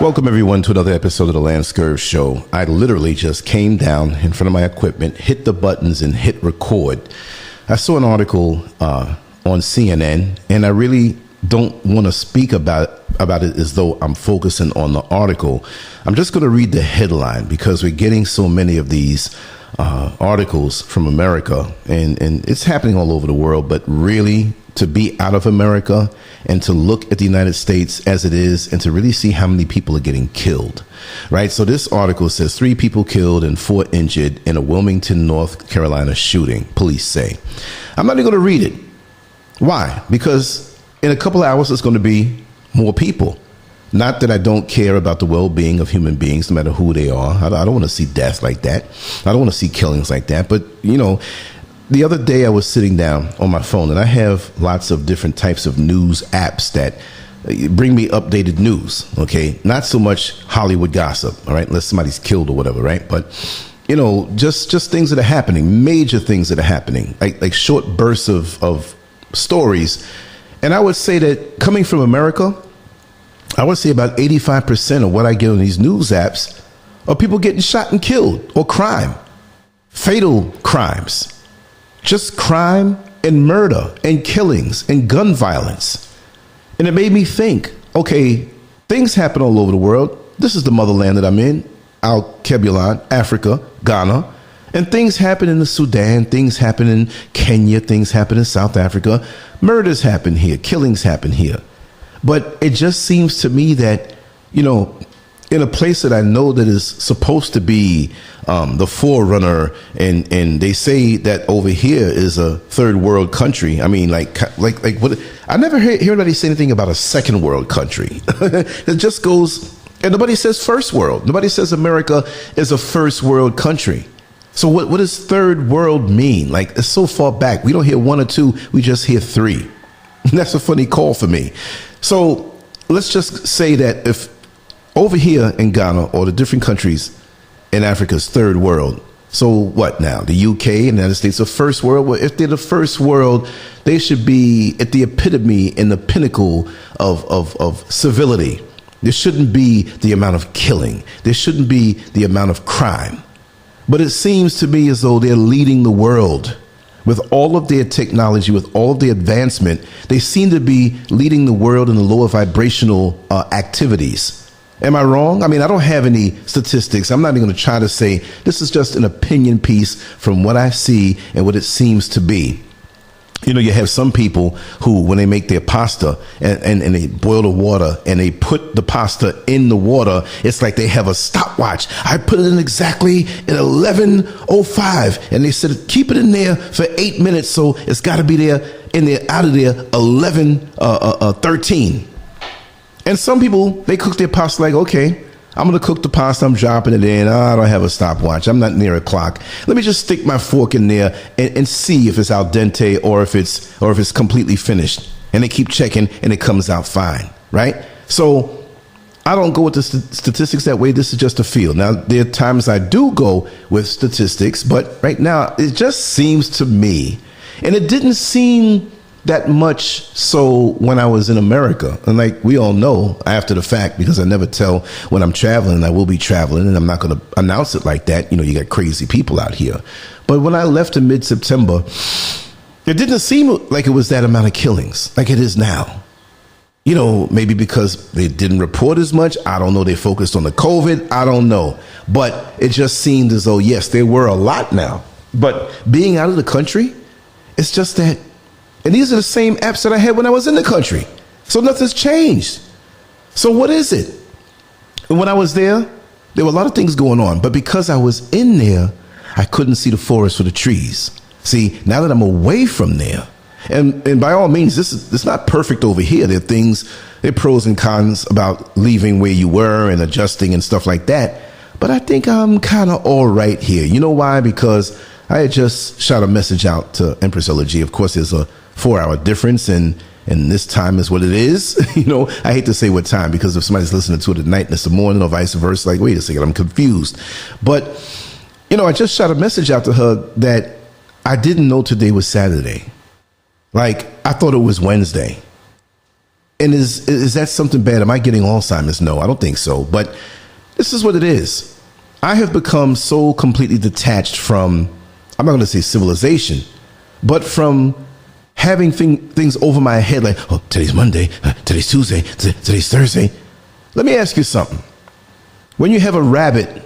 Welcome everyone to another episode of the Lancescurv show. I literally just came down in front of my equipment, hit the buttons and hit record. I saw an article on CNN and I really don't want to speak about it as though I'm focusing on the article. I'm just going to read the headline because we're getting so many of these articles from America and it's happening all over the world, but really to be out of America and to look at the United States as it is and to really see how many people are getting killed, right? So this article says 3 people killed and 4 injured in a Wilmington, North Carolina shooting, police say. I'm not even going to read it. Why? Because in a couple of hours, there's going to be more people. Not that I don't care about the well-being of human beings, no matter who they are. I don't want to see death like that. I don't want to see killings like that. But, you know, the other day I was sitting down on my phone and I have lots of different types of news apps that bring me updated news. OK, not so much Hollywood gossip. All right. Unless somebody's killed or whatever. Right. But, you know, just things that are happening, major things that are happening, like short bursts of stories. And I would say that coming from America, I would say about 85% of what I get on these news apps are people getting shot and killed or crime, fatal crimes. Just crime and murder and killings and gun violence. And it made me think, okay, things happen all over the world. This is the motherland that I'm in, Al-Kebulon, Africa, Ghana. And things happen in the Sudan, things happen in Kenya, things happen in South Africa. Murders happen here, killings happen here. But it just seems to me that, you know, in a place that I know that is supposed to be the forerunner, and they say that over here is a third world country. I mean, like what? I never hear anybody say anything about a second world country. It just goes, and nobody says first world. Nobody says America is a first world country. So what does third world mean? Like, it's so far back. We don't hear 1 or 2. We just hear 3. That's a funny call for me. So let's just say that if over here in Ghana or the different countries in Africa's third world, so what now? The UK and the United States are first world? Well, if they're the first world, they should be at the epitome and the pinnacle of civility. There shouldn't be the amount of killing. There shouldn't be the amount of crime. But it seems to me as though they're leading the world. With all of their technology, with all of their advancement, they seem to be leading the world in the lower vibrational activities. Am I wrong? I mean, I don't have any statistics. I'm not even going to try to say this is just an opinion piece from what I see and what it seems to be. You know, you have some people who, when they make their pasta and they boil the water and they put the pasta in the water, it's like they have a stopwatch. I put it in exactly at 11:05, and they said keep it in there for 8 minutes, so it's got to be there in there out of there 11:13. And some people, they cook their pasta like, okay, I'm going to cook the pasta, I'm dropping it in. I don't have a stopwatch. I'm not near a clock. Let me just stick my fork in there and see if it's al dente or if it's completely finished. And they keep checking and it comes out fine, right? So I don't go with the statistics that way. This is just a feel. Now, there are times I do go with statistics, but right now it just seems to me, and it didn't seem that much so when I was in America. And like we all know after the fact, because I never tell when I'm traveling, I will be traveling, and I'm not going to announce it like that. You know, you got crazy people out here. But when I left in mid-September, it didn't seem like it was that amount of killings like it is now. You know, maybe because they didn't report as much. I don't know. They focused on the COVID. I don't know. But it just seemed as though, yes, there were a lot now. But being out of the country, it's just that. And these are the same apps that I had when I was in the country. So nothing's changed. So what is it? And when I was there were a lot of things going on. But because I was in there, I couldn't see the forest for the trees. See, now that I'm away from there, and by all means, it's not perfect over here. There are pros and cons about leaving where you were and adjusting and stuff like that. But I think I'm kind of all right here. You know why? Because I had just shot a message out to Empress LG. Of course, there's a 4-hour difference, and this time is what it is. You know, I hate to say what time, because if somebody's listening to it at night and it's the morning or vice versa, like, wait a second, I'm confused. But, you know, I just shot a message out to her that I didn't know today was Saturday. Like, I thought it was Wednesday. And is that something bad? Am I getting Alzheimer's? No, I don't think so. But this is what it is. I have become so completely detached from, I'm not going to say civilization, but from having things over my head like, oh, today's Monday, today's Tuesday, today's Thursday. Let me ask you something. When you have a rabbit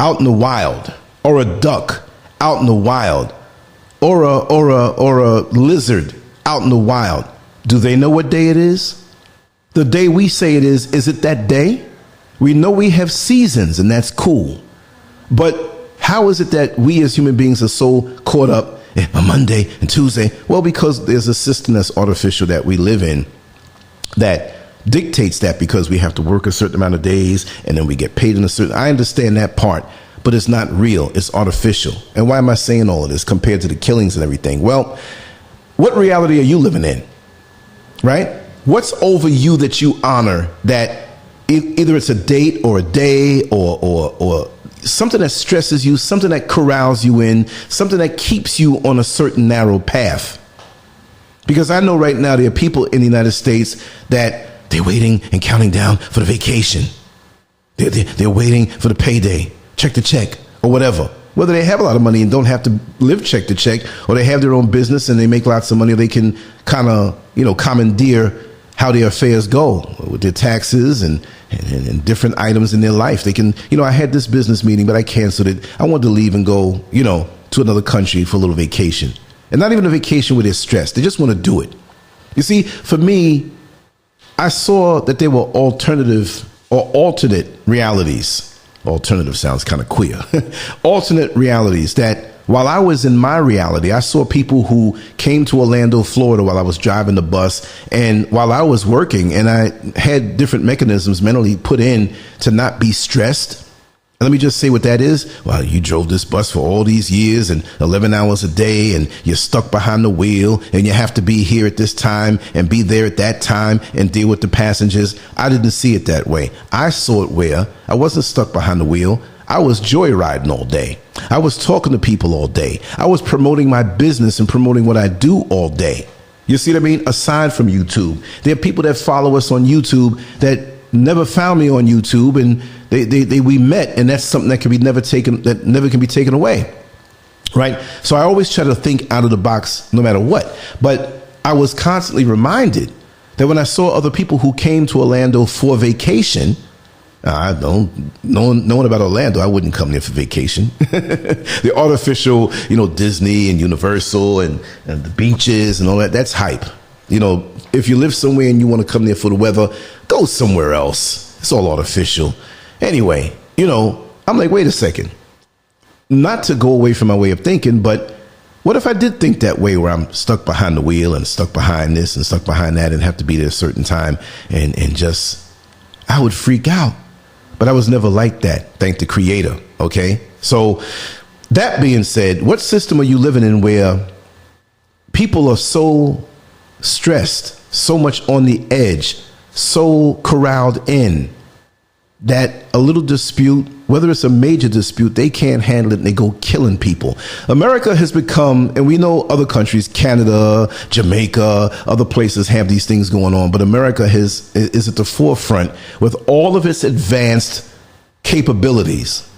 out in the wild, or a duck out in the wild, or a lizard out in the wild, do they know what day it is? The day we say it is it that day? We know we have seasons, and that's cool. But how is it that we as human beings are so caught up in a Monday and Tuesday? Well, because there's a system that's artificial that we live in that dictates that, because we have to work a certain amount of days and then we get paid in a certain. I understand that part, but it's not real. It's artificial. And why am I saying all of this compared to the killings and everything? Well, what reality are you living in? Right? What's over you that you honor, that either it's a date or a day or something that stresses you, something that corrals you in, something that keeps you on a certain narrow path? Because I know right now there are people in the United States that they're waiting and counting down for the vacation. They're waiting for the payday, check to check, or whatever. Whether they have a lot of money and don't have to live check to check, or they have their own business and they make lots of money, they can kind of, commandeer how their affairs go with their taxes and different items in their life. They can, I had this business meeting, but I canceled it. I wanted to leave and go, to another country for a little vacation. And not even a vacation where they're stressed. They just want to do it. You see, for me, I saw that there were alternative or alternate realities. Alternative sounds kind of queer. Alternate realities that while I was in my reality, I saw people who came to Orlando, Florida while I was driving the bus, and while I was working, and I had different mechanisms mentally put in to not be stressed. And let me just say what that is. Well, you drove this bus for all these years and 11 hours a day, and you're stuck behind the wheel, and you have to be here at this time and be there at that time and deal with the passengers. I didn't see it that way. I saw it where I wasn't stuck behind the wheel. I was joyriding all day. I was talking to people all day. I was promoting my business and promoting what I do all day. You see what I mean? Aside from YouTube, there are people that follow us on YouTube that never found me on YouTube, and we met, and that's something that never can be taken away. Right? So I always try to think out of the box no matter what. But I was constantly reminded that when I saw other people who came to Orlando for vacation, knowing about Orlando, I wouldn't come there for vacation. The artificial, Disney and Universal and the beaches and all that, that's hype. If you live somewhere and you want to come there for the weather, go somewhere else. It's all artificial. Anyway, I'm like, wait a second. Not to go away from my way of thinking, but what if I did think that way, where I'm stuck behind the wheel and stuck behind this and stuck behind that and have to be there a certain time and just, I would freak out. But I was never like that, thank the Creator, okay? So that being said, what system are you living in where people are so stressed, so much on the edge, so corralled in, that a little dispute, whether it's a major dispute, they can't handle it and they go killing people? America has become, and we know other countries, Canada, Jamaica, other places have these things going on, but America is at the forefront with all of its advanced capabilities.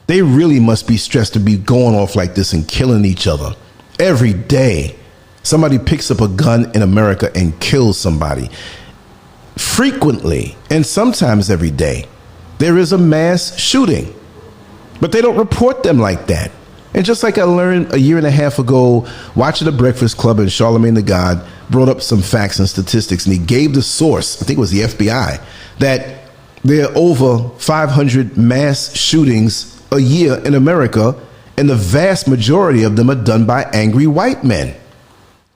They really must be stressed to be going off like this and killing each other every day. Somebody picks up a gun in America and kills somebody. Frequently, and sometimes every day, there is a mass shooting, but they don't report them like that. And just like I learned a year and a half ago, watching The Breakfast Club, and Charlemagne the God brought up some facts and statistics, and he gave the source, I think it was the FBI, that there are over 500 mass shootings a year in America, and the vast majority of them are done by angry white men.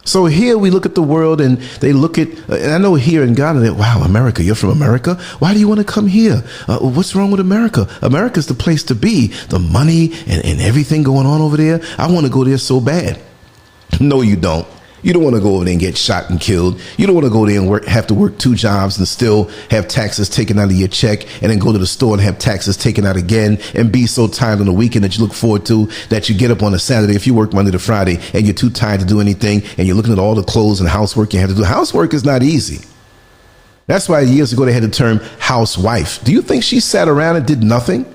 So here we look at the world, and they look at, and I know here in Ghana, wow, America, you're from America? Why do you want to come here? What's wrong with America? America's the place to be. The money and everything going on over there. I want to go there so bad. No, you don't. You don't want to go over there and get shot and killed. You don't want to go there and have to work 2 jobs and still have taxes taken out of your check, and then go to the store and have taxes taken out again, and be so tired on the weekend that you look forward to, that you get up on a Saturday, if you work Monday to Friday, and you're too tired to do anything, and you're looking at all the clothes and housework you have to do. Housework is not easy. That's why years ago they had the term housewife. Do you think she sat around and did nothing?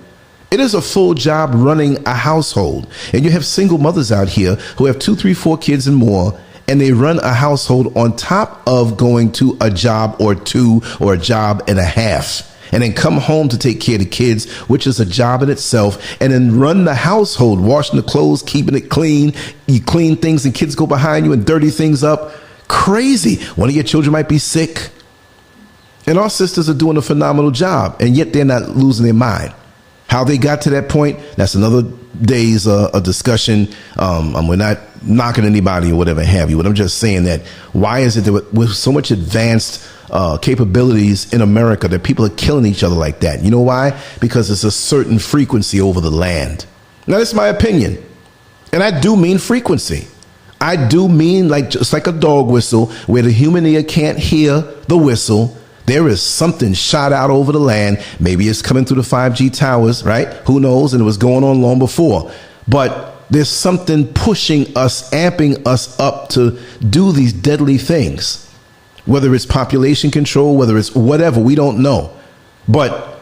It is a full job running a household. And you have single mothers out here who have 2, 3, 4 kids and more, and they run a household on top of going to a job or 2 or a job and a half. And then come home to take care of the kids, which is a job in itself, and then run the household, washing the clothes, keeping it clean. You clean things and kids go behind you and dirty things up. Crazy. One of your children might be sick. And our sisters are doing a phenomenal job, and yet they're not losing their mind. How they got to that point, that's another day's a discussion. We're not knocking anybody or whatever have you, but I'm just saying that why is it that with so much advanced capabilities in America that people are killing each other like that? You know why? Because it's a certain frequency over the land. Now, that's my opinion. And I do mean frequency. I do mean just like a dog whistle where the human ear can't hear the whistle. There is something shot out over the land. Maybe it's coming through the 5G towers, right? Who knows? And it was going on long before. But there's something pushing us, amping us up to do these deadly things. Whether it's population control, whether it's whatever, we don't know. But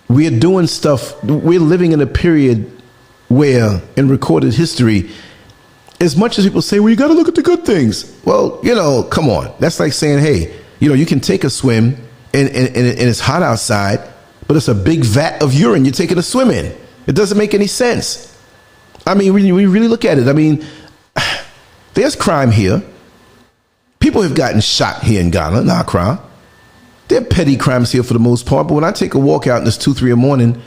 we're doing stuff. We're living in a period where, in recorded history, as much as people say, well, you got to look at the good things. Well, come on. That's like saying, hey, you can take a swim and it's hot outside, but it's a big vat of urine you're taking a swim in. It doesn't make any sense. I mean, we really look at it. I mean, there's crime here. People have gotten shot here in Ghana, in Accra. There are petty crimes here for the most part, but when I take a walk out and it's 2, 3 in the morning,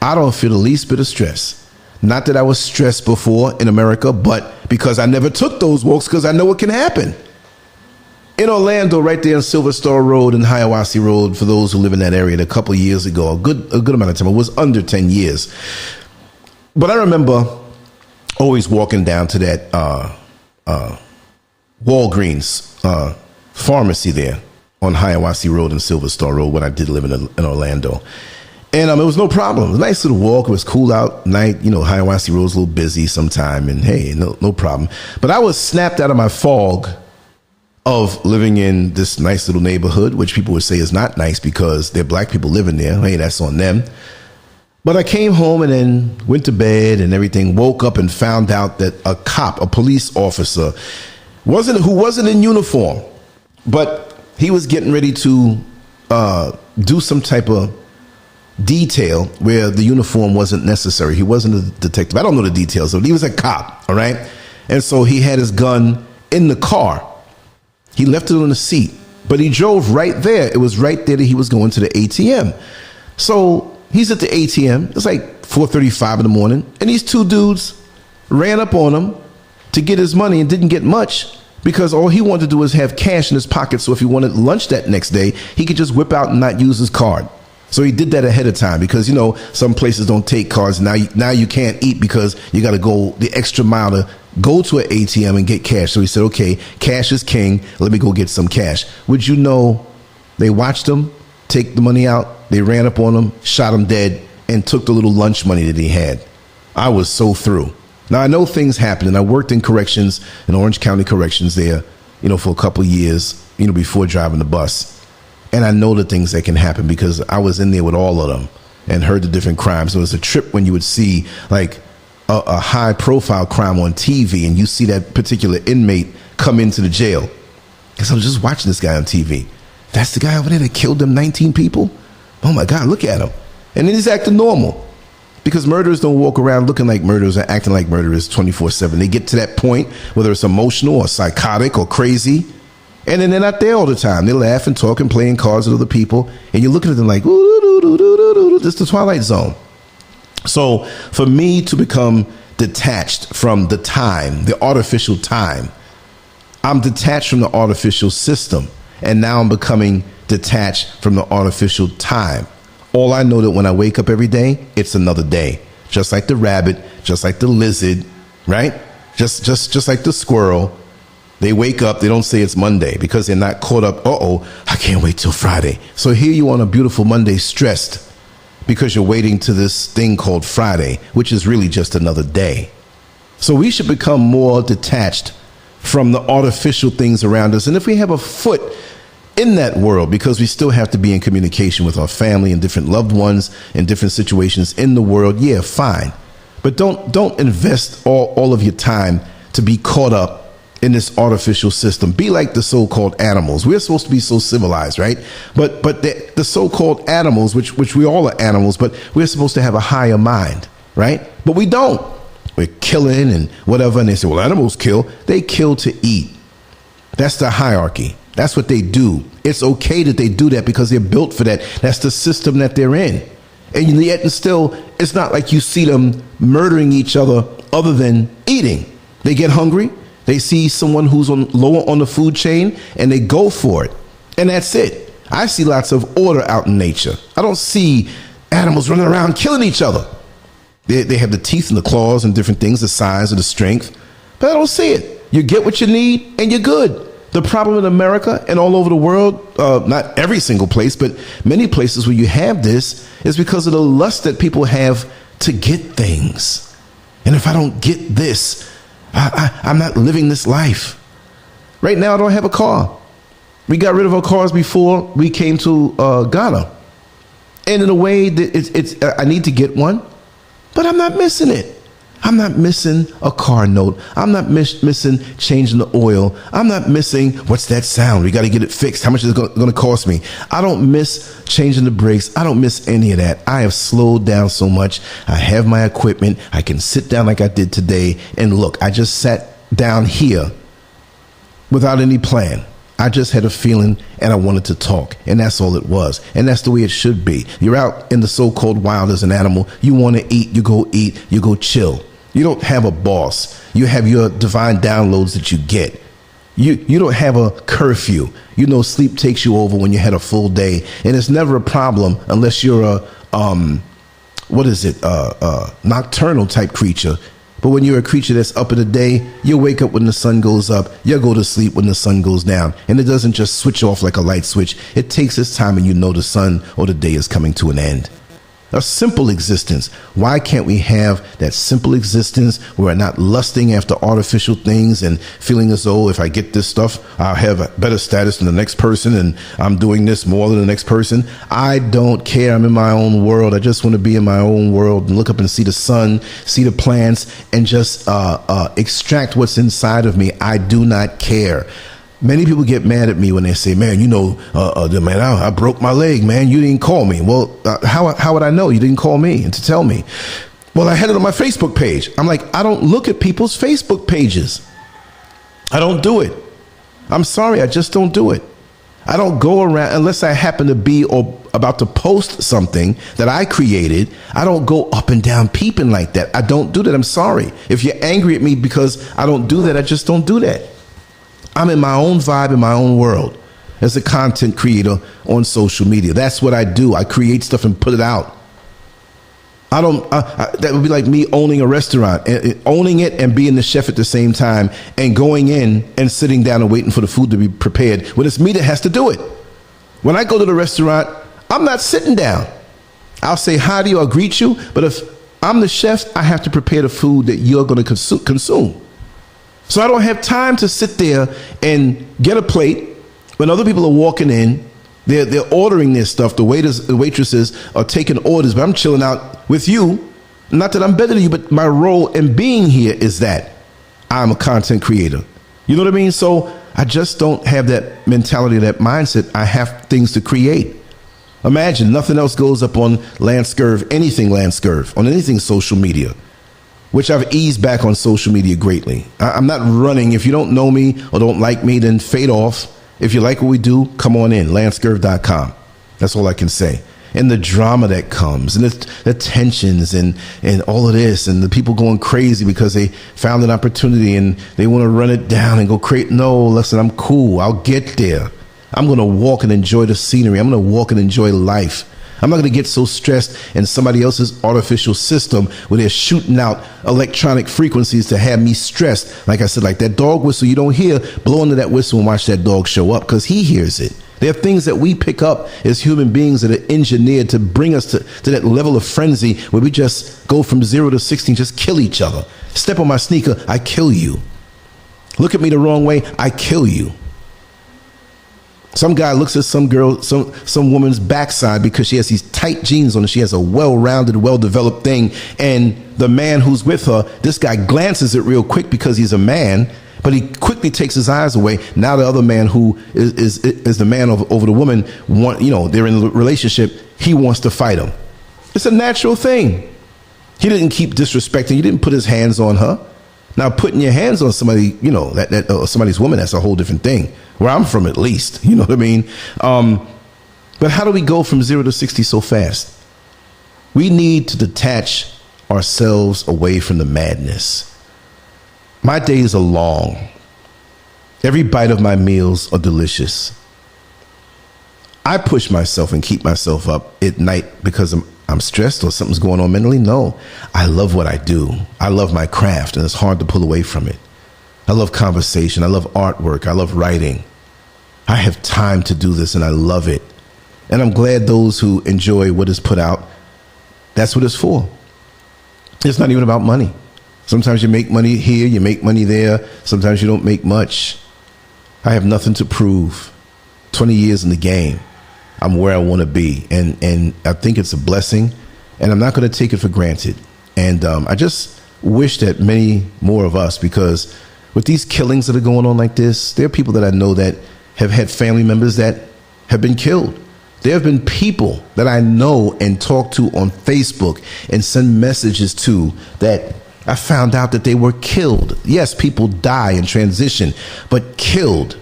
I don't feel the least bit of stress. Not that I was stressed before in America, but because I never took those walks because I know what can happen. In Orlando, right there on Silver Star Road and Hiawassee Road, for those who live in that area, a couple of years ago, a good amount of time, it was under 10 years. But I remember always walking down to that Walgreens pharmacy there on Hiawassee Road and Silver Star Road when I did live in Orlando. And it was no problem. It was a nice little walk. It was cool out night. Hiawassee Road's a little busy sometime, and hey, no problem. But I was snapped out of my fog of living in this nice little neighborhood, which people would say is not nice because there are black people living there. Hey, that's on them. But I came home and then went to bed and everything, woke up and found out that a police officer, who wasn't in uniform, but he was getting ready to do some type of detail where the uniform wasn't necessary. He wasn't a detective. I don't know the details, but he was a cop, all right? And so he had his gun in the car. He left it on the seat, but he drove right there. It was right there that he was going to the ATM. So he's at the ATM. It's like 4:35 in the morning, and these 2 dudes ran up on him to get his money and didn't get much because all he wanted to do was have cash in his pocket. So if he wanted lunch that next day, he could just whip out and not use his card. So he did that ahead of time because, some places don't take cards. Now you can't eat because you got to go the extra mile to go to an ATM and get cash. So he said, okay, cash is king. Let me go get some cash. Would you know, they watched him take the money out. They ran up on him, shot him dead, and took the little lunch money that he had. I was so through. Now, I know things happen, and I worked in corrections, in Orange County Corrections there, for a couple of years, before driving the bus. And I know the things that can happen because I was in there with all of them and heard the different crimes. It was a trip when you would see like a high profile crime on TV and you see that particular inmate come into the jail. Because I was just watching this guy on TV. That's the guy over there that killed them 19 people? Oh my God, look at him. And then he's acting normal. Because murderers don't walk around looking like murderers and acting like murderers 24/7. They get to that point, whether it's emotional or psychotic or crazy, and then they're not there all the time. They laugh and talk and playing cards with other people, and you're looking at them like, ooh, this is the Twilight Zone. So for me to become detached from the time, the artificial time, I'm detached from the artificial system, and now I'm becoming detached from the artificial time. All I know that when I wake up every day, it's another day. Just like the rabbit, just like the lizard, right? Just like the squirrel. They wake up, they don't say it's Monday because they're not caught up. I can't wait till Friday. So here you on a beautiful Monday stressed because you're waiting to this thing called Friday, which is really just another day. So we should become more detached from the artificial things around us. And if we have a foot in that world, because we still have to be in communication with our family and different loved ones in different situations in the world. Yeah, fine. But don't invest all of your time to be caught up in this artificial system. Be like the so-called animals. We're supposed to be so civilized, right? But the so-called animals, which we all are animals, but we're supposed to have a higher mind, right? But we don't. We're killing and whatever. And they say, well, animals kill. They kill to eat. That's the hierarchy. That's what they do. It's okay that they do that because they're built for that. That's the system that they're in. And yet and still, it's not like you see them murdering each other than eating. They get hungry. They see someone who's lower on the food chain and they go for it. And that's it. I see lots of order out in nature. I don't see animals running around killing each other. They have the teeth and the claws and different things, the size or the strength. But I don't see it. You get what you need and you're good. The problem in America and all over the world, not every single place, but many places where you have this, is because of the lust that people have to get things. And if I don't get this, I'm not living this life. Right now, I don't have a car. We got rid of our cars before we came to Ghana. And in a way, that I need to get one, but I'm not missing it. I'm not missing a car note. I'm not missing changing the oil. I'm not missing, what's that sound? We got to get it fixed. How much is it going to cost me? I don't miss changing the brakes. I don't miss any of that. I have slowed down so much. I have my equipment. I can sit down like I did today. And look, I just sat down here without any plan. I just had a feeling and I wanted to talk, and that's all it was. And that's the way it should be. You're out in the so-called wild as an animal. You want to eat, you go chill. You don't have a boss. You have your divine downloads that you get. You don't have a curfew. You know, sleep takes you over when you had a full day, and it's never a problem unless you're a nocturnal type creature. But when you're a creature that's up in the day, you wake up when the sun goes up, you go to sleep when the sun goes down. And it doesn't just switch off like a light switch. It takes its time and you know the sun or the day is coming to an end. A simple existence. Why can't we have that simple existence where we're not lusting after artificial things and feeling as though if I get this stuff, I'll have a better status than the next person and I'm doing this more than the next person? I don't care. I'm in my own world. I just want to be in my own world and look up and see the sun, see the plants, and just extract what's inside of me. I do not care. Many people get mad at me when they say, man, I broke my leg, man. You didn't call me. Well, how would I know you didn't call me and to tell me? Well, I had it on my Facebook page. I'm like, I don't look at people's Facebook pages. I don't do it. I'm sorry. I just don't do it. I don't go around unless I happen to be or about to post something that I created. I don't go up and down peeping like that. I don't do that. I'm sorry. If you're angry at me because I don't do that, I just don't do that. I'm in my own vibe, in my own world as a content creator on social media. That's what I do. I create stuff and put it out. That would be like me owning a restaurant, owning it and being the chef at the same time and going in and sitting down and waiting for the food to be prepared when it's me that has to do it. When I go to the restaurant, I'm not sitting down. I'll say hi to you, I'll greet you. But if I'm the chef, I have to prepare the food that you're going to consume. So I don't have time to sit there and get a plate when other people are walking in. They're ordering their stuff. The waitresses are taking orders, but I'm chilling out with you. Not that I'm better than you, but my role in being here is that I'm a content creator. You know what I mean? So I just don't have that mentality, that mindset. I have things to create. Imagine nothing else goes up on Lancescurv, anything Lancescurv, on anything social media, which I've eased back on social media greatly. I'm not running. If you don't know me or don't like me, then fade off. If you like what we do, come on in, Lancescurv.com. That's all I can say. And the drama that comes and the tensions and all of this and the people going crazy because they found an opportunity and they want to run it down and go crazy. No, listen, I'm cool. I'll get there. I'm going to walk and enjoy the scenery. I'm going to walk and enjoy life. I'm not going to get so stressed in somebody else's artificial system where they're shooting out electronic frequencies to have me stressed. Like I said, like that dog whistle you don't hear, blow into that whistle and watch that dog show up because he hears it. There are things that we pick up as human beings that are engineered to bring us to that level of frenzy where we just go from 0 to 16, just kill each other. Step on my sneaker, I kill you. Look at me the wrong way, I kill you. Some guy looks at some girl, some woman's backside because she has these tight jeans on and she has a well-rounded, well-developed thing. And the man who's with her, this guy glances it real quick because he's a man, but he quickly takes his eyes away. Now the other man who is the man over the woman, they're in a relationship, he wants to fight him. It's a natural thing. He didn't keep disrespecting. He didn't put his hands on her. Now, putting your hands on somebody, somebody's woman, that's a whole different thing. Where I'm from, at least, you know what I mean? But how do we go from 0 to 60 so fast? We need to detach ourselves away from the madness. My days are long. Every bite of my meals are delicious. I push myself and keep myself up at night because I'm stressed or something's going on mentally. No, I love what I do. I love my craft, and it's hard to pull away from it. I love conversation. I love artwork. I love writing. I have time to do this, and I love it. And I'm glad those who enjoy what is put out, that's what it's for. It's not even about money. Sometimes you make money here, you make money there. Sometimes you don't make much. I have nothing to prove. 20 years in the game. I'm where I want to be. And I think it's a blessing, and I'm not going to take it for granted. And I just wish that many more of us, because with these killings that are going on like this, there are people that I know that have had family members that have been killed. There have been people that I know and talk to on Facebook and send messages to that I found out that they were killed. Yes, people die and transition, but killed.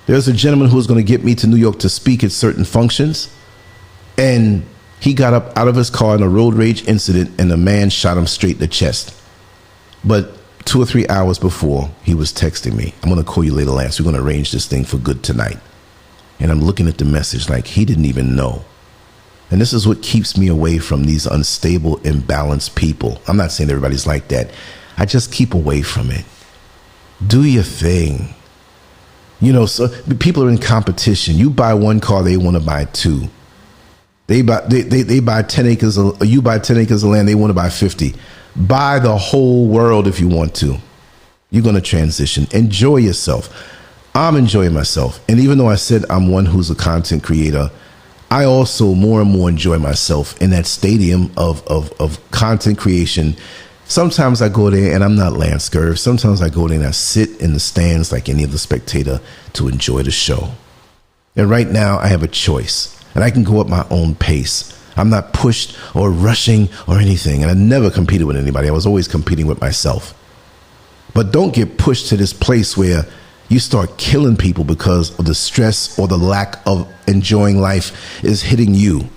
There's a gentleman who was going to get me to New York to speak at certain functions, and he got up out of his car in a road rage incident, and a man shot him straight in the chest. But 2 or 3 hours before, he was texting me, "I'm going to call you later, Lance. We're going to arrange this thing for good tonight." And I'm looking at the message like he didn't even know. And this is what keeps me away from these unstable, imbalanced people. I'm not saying everybody's like that. I just keep away from it. Do your thing. So people are in competition. You buy one car, they want to buy two. They buy 10 acres. You buy 10 acres of land, they want to buy 50. Buy the whole world if you want to. You're going to transition. Enjoy yourself. I'm enjoying myself. And even though I said I'm one who's a content creator, I also more and more enjoy myself in that stadium of content creation. Sometimes I go there and I'm not Lancescurv. Sometimes I go there and I sit in the stands like any other spectator to enjoy the show. And right now I have a choice, and I can go at my own pace. I'm not pushed or rushing or anything. And I never competed with anybody. I was always competing with myself. But don't get pushed to this place where you start killing people because of the stress or the lack of enjoying life is hitting you.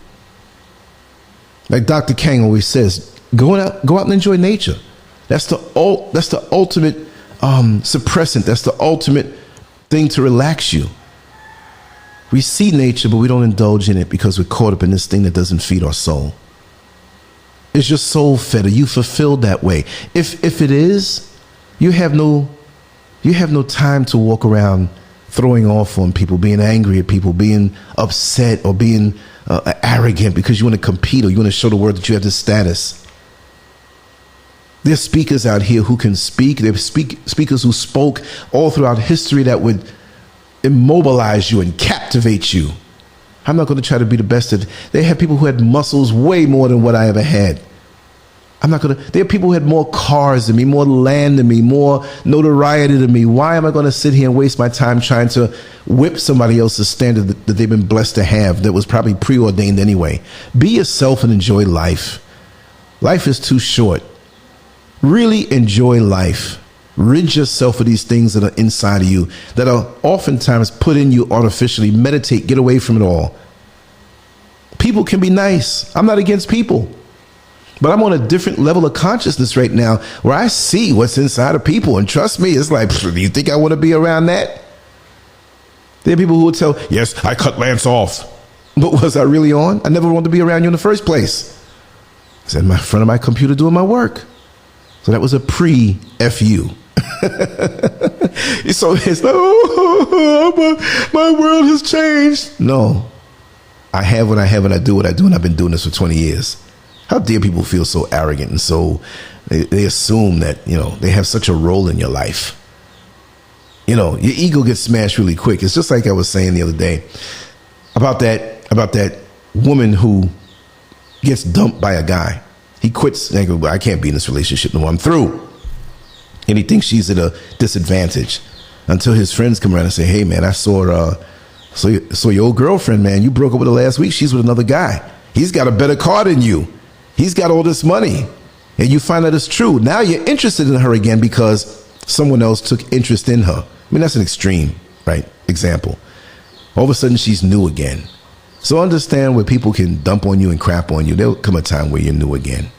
Like Dr. Kang always says, go out and enjoy nature. That's the ultimate suppressant. That's the ultimate thing to relax you. We see nature, but we don't indulge in it because we're caught up in this thing that doesn't feed our soul. Is your soul fed? Are you fulfilled that way? If it is, you have no time to walk around throwing off on people, being angry at people, being upset, or being arrogant because you want to compete or you want to show the world that you have this status. There's speakers out here who can speak. There's speakers who spoke all throughout history that would immobilize you and captivate you. I'm not going to try to be the best at it. They had people who had muscles way more than what I ever had. There are people who had more cars than me, more land than me, more notoriety than me. Why am I going to sit here and waste my time trying to whip somebody else's standard that they've been blessed to have that was probably preordained anyway? Be yourself and enjoy life. Life is too short. Really enjoy life. Rid yourself of these things that are inside of you that are oftentimes put in you artificially. Meditate, get away from it all. People can be nice. I'm not against people. But I'm on a different level of consciousness right now where I see what's inside of people. And trust me, it's like, do you think I want to be around that? There are people who will tell, yes, I cut Lance off. But was I really on? I never wanted to be around you in the first place. I was in front of my computer doing my work. So that was a pre-FU. So it's like, oh, my world has changed. No, I have what I have and I do what I do, and I've been doing this for 20 years. How dare people feel so arrogant and so they assume that, they have such a role in your life. your ego gets smashed really quick. It's just like I was saying the other day about that woman who gets dumped by a guy. He quits and goes, I can't be in this relationship no more. I'm through. And he thinks she's at a disadvantage until his friends come around and say, hey, man, I saw your old girlfriend, man. You broke up with her last week. She's with another guy. He's got a better car than you. He's got all this money. And you find out it's true. Now you're interested in her again because someone else took interest in her. I mean, that's an extreme, right, example. All of a sudden, she's new again. So understand where people can dump on you and crap on you. There'll come a time where you're new again.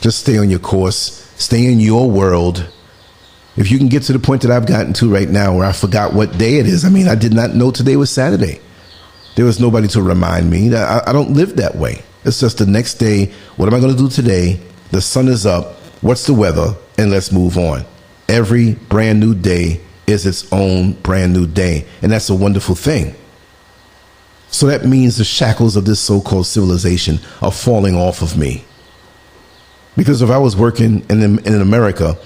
Just stay on your course. Stay in your world. If you can get to the point that I've gotten to right now where I forgot what day it is. I mean, I did not know today was Saturday. There was nobody to remind me. I don't live that way. It's just the next day. What am I going to do today? The sun is up. What's the weather? And let's move on. Every brand new day is its own brand new day. And that's a wonderful thing. So that means the shackles of this so-called civilization are falling off of me. Because if I was working in America,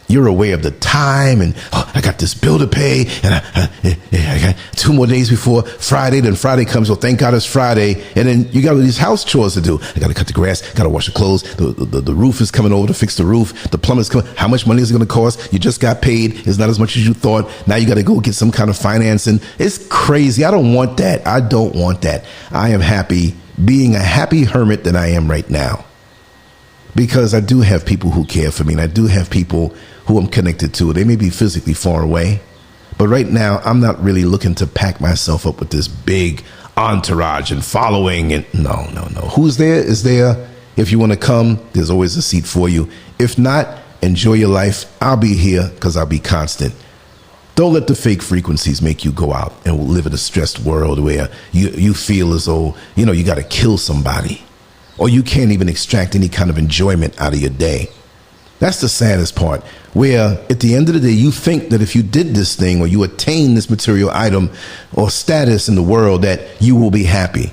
you're aware of the time and I got this bill to pay and I got 2 more days before Friday. Then Friday comes. Well, thank God it's Friday. And then you got all these house chores to do. I got to cut the grass, got to wash the clothes. The roof is coming over to fix the roof. The plumber's coming. How much money is it going to cost? You just got paid. It's not as much as you thought. Now you got to go get some kind of financing. It's crazy. I don't want that. I don't want that. I am happy being a happy hermit that I am right now. Because I do have people who care for me and I do have people who I'm connected to. They may be physically far away, but right now I'm not really looking to pack myself up with this big entourage and following. And no. Who's there is there. If you want to come, there's always a seat for you. If not, enjoy your life. I'll be here because I'll be constant. Don't let the fake frequencies make you go out and live in a stressed world where you feel as though, you got to kill somebody. Or you can't even extract any kind of enjoyment out of your day. That's the saddest part, where at the end of the day, you think that if you did this thing or you attain this material item or status in the world, that you will be happy.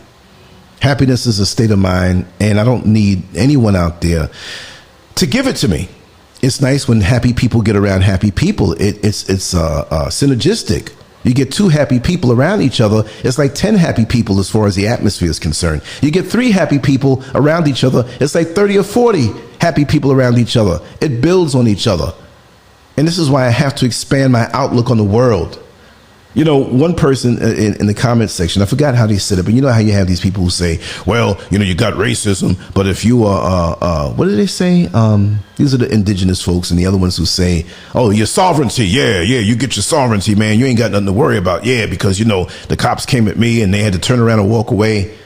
Happiness is a state of mind, and I don't need anyone out there to give it to me. It's nice when happy people get around happy people. It's synergistic. You get 2 happy people around each other. It's like 10 happy people as far as the atmosphere is concerned. You get 3 happy people around each other. It's like 30 or 40 happy people around each other. It builds on each other. And this is why I have to expand my outlook on the world. One person in the comments section, I forgot how they said it, but you know how you have these people who say, well, you got racism, but if you are, what did they say? These are the indigenous folks and the other ones who say, oh, your sovereignty. Yeah, you get your sovereignty, man. You ain't got nothing to worry about. Yeah, because, the cops came at me and they had to turn around and walk away.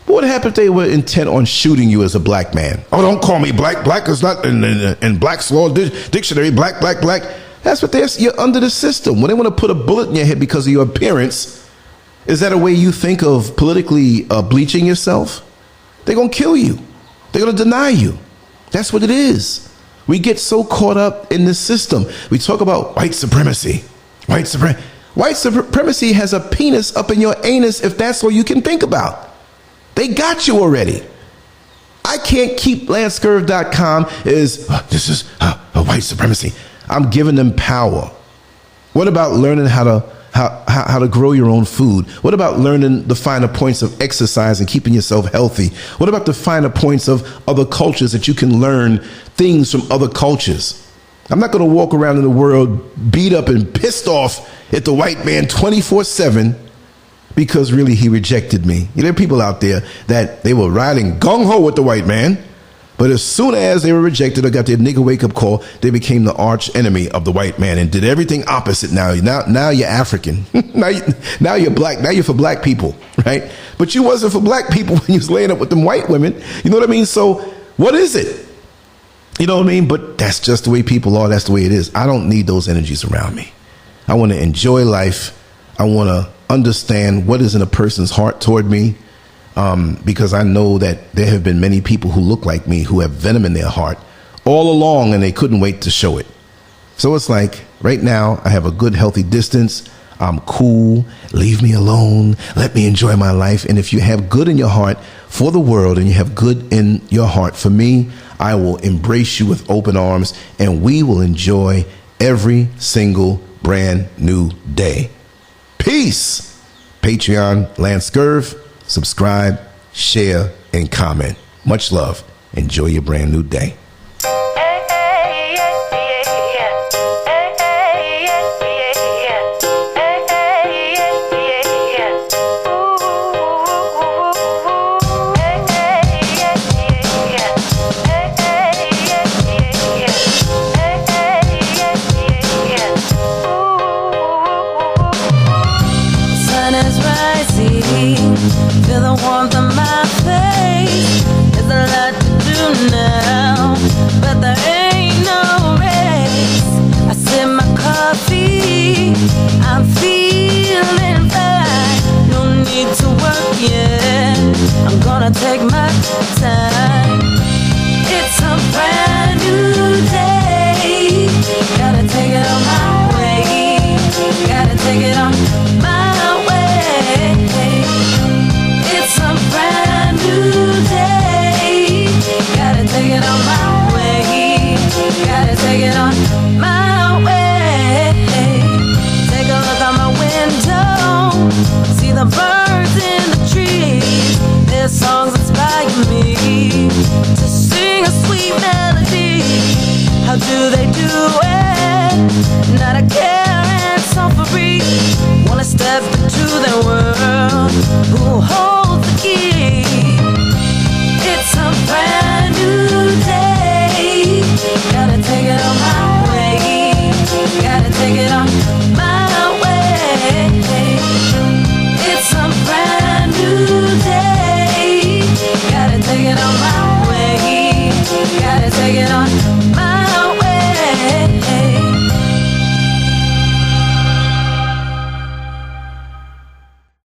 But what happened if they were intent on shooting you as a black man? Oh, don't call me black. Black is not in Black's Law Dictionary. Black. That's what you're under the system. When they want to put a bullet in your head because of your appearance, is that a way you think of politically bleaching yourself? They're going to kill you. They're going to deny you. That's what it is. We get so caught up in this system. We talk about white supremacy. White supremacy has a penis up in your anus if that's all you can think about. They got you already. I can't keep Lancescurv.com as this is a white supremacy. I'm giving them power. What about learning how to grow your own food? What about learning the finer points of exercise and keeping yourself healthy? What about the finer points of other cultures that you can learn things from other cultures? I'm not going to walk around in the world beat up and pissed off at the white man 24/7 because really he rejected me. There are people out there that they were riding gung-ho with the white man, but as soon as they were rejected or got their nigger wake-up call, they became the arch enemy of the white man and did everything opposite. Now you're African. now you're black. Now you're for black people, right? But you wasn't for black people when you was laying up with them white women. You know what I mean? So what is it? You know what I mean? But that's just the way people are. That's the way it is. I don't need those energies around me. I want to enjoy life. I want to understand what is in a person's heart toward me. Because I know that there have been many people who look like me who have venom in their heart all along and they couldn't wait to show it. So it's like right now I have a good healthy distance. I'm cool. Leave me alone. Let me enjoy my life. And if you have good in your heart for the world and you have good in your heart for me, I will embrace you with open arms and we will enjoy every single brand new day. Peace. Patreon, Lancescurv. Subscribe, share, and comment. Much love. Enjoy your brand new day.